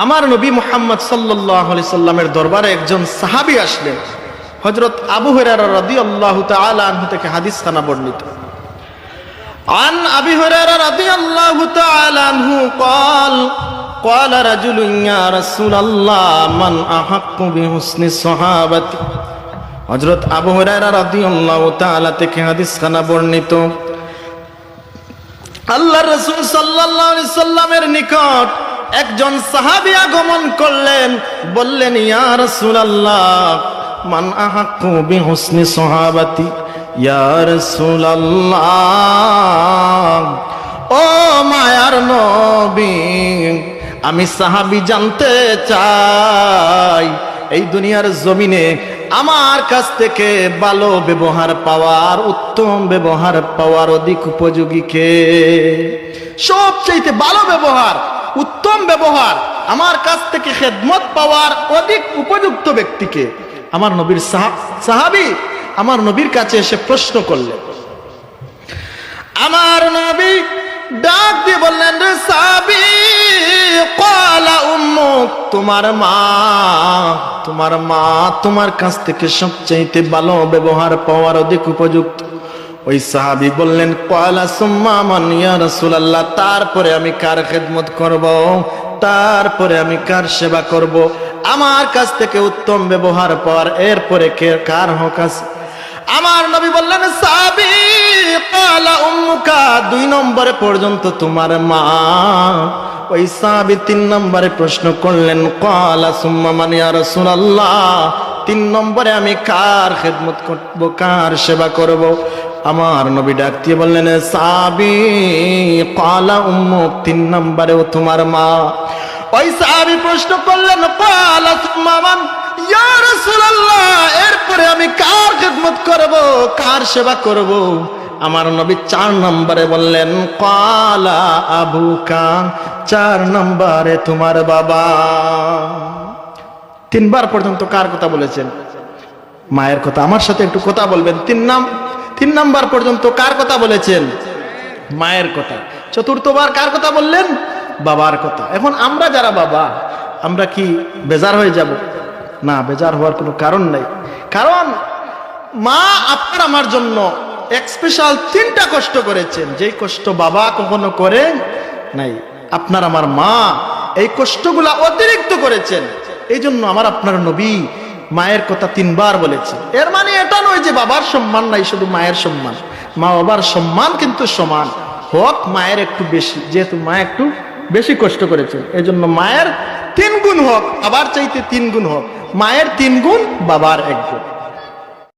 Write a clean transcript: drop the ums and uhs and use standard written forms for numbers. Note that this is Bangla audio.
আমার নবী মুহাম্মদ সাল্লাল্লাহু আলাইহি সাল্লামের দরবারে একজন সাহাবী আসলেন। হযরত আবু হুরায়রা রাদিয়াল্লাহু তাআলা আনহু থেকে হাদিস খানা বর্ণিত। عن أبي هريرة رضي الله تعالى عنه قال قال رجل يا رسول الله من أحق بحسن الصحابة হযরত আবু হুরায়রা রাদিয়াল্লাহু তাআলা থেকে হাদিস খানা বর্ণিত। আল্লাহর রাসূল সাল্লাল্লাহু আলাইহি সাল্লামের নিকট একজন সাহাবী আগমন করলেন, বললেন ইয়া রাসূলুল্লাহ মান আহাক্কু বিহুসনি সাহাবাতি, ইয়া রাসূলুল্লাহ ও মায়ার নবী, আমি সাহাবী জানতে চাই এই দুনিয়ার জমিনে আমার কাছ থেকে ভালো ব্যবহার পাওয়ার, উত্তম ব্যবহার পাওয়ার অধিক উপযোগী কে? সবচেয়ে ভালো ব্যবহার, উত্তম ব্যবহার, আমার কাছ থেকে খেদমত পাওয়ার অধিক উপযুক্ত ব্যক্তিকে? আমার নবীর সাহাবী আমার নবীর কাছে এসে প্রশ্ন করলেন। আমার নবী ডাক দিয়ে বললেন, রে সাহাবী, ক্বালা উম্মুক, তোমার মা তোমার কাছ থেকে সবচেয়ে ভালো ব্যবহার পাওয়ার অধিক উপযুক্ত। ওই সাহাবী বললেন, ক্বালা সুম্মা মান ইয়া রাসূলুল্লাহ, তারপরে আমি কার খেদমত করব, তারপরে আমি কার সেবা করব? আমার কাছ থেকে উত্তম ব্যবহার পাওয়ার এরপরে কার হক আছে? আমার নবী বললেন, সাহাবী, ক্বালা উম্মুকা, 2 নম্বরে পর্যন্ত তোমার মা। ওই সাহাবী 3 নম্বরে প্রশ্ন করলেন, ক্বালা সুম্মা মান ইয়া রাসূলুল্লাহ, 3 নম্বরে আমি কার খেদমত করব, কার সেবা করব? আমার নবী ডাক দিয়ে বললেন, সাহাবী, ক্বালা উম্মুক, 3 নম্বরেও তোমার মা। ওই সাহাবী প্রশ্ন করলেন, ক্বালা সুম্মা মান ইয়া রাসূলুল্লাহ, এরপরে আমি কার খেদমত করব, কার সেবা করব? আমার নবী 4 নম্বরে বললেন, ক্বালা আবুকা, 4 নম্বরে তোমার বাবা। 3 বার পর্যন্ত কার কথা বলেছেন? মায়ের কথা। আমার সাথে একটু কথা বলবেন। 3 নাম্বার পর্যন্ত কার কথা বলেছেন? মায়ের কথা। 4বার কার কথা বললেন? বাবার কথা। এখন আমরা যারা বাবা, আমরা কি বেজার হয়ে যাব? না, বেজার হওয়ার কোনো কারণ নাই। কারণ মা আপনার আমার জন্য স্পেশাল 3টা কষ্ট করেছেন, যেই কষ্ট বাবা কখনো করে নাই। আপনার আমার মা এই কষ্টগুলা অতিরিক্ত করেছেন। এই জন্য আমার আপনার নবী মায়ের কথা 3 বার বলেছেন। এর মানে এটা নয় যে বাবার সম্মান নাই, শুধু মায়ের সম্মান। মা বাবার সম্মান কিন্তু সমান, হক মায়ের একটু বেশি, যেহেতু মা একটু বেশি কষ্ট করেছেন। এই জন্য মায়ের 3 গুণ হক, বাবার চাইতে 3 গুণ হক। মায়ের 3 গুণ, বাবার 1 গুণ।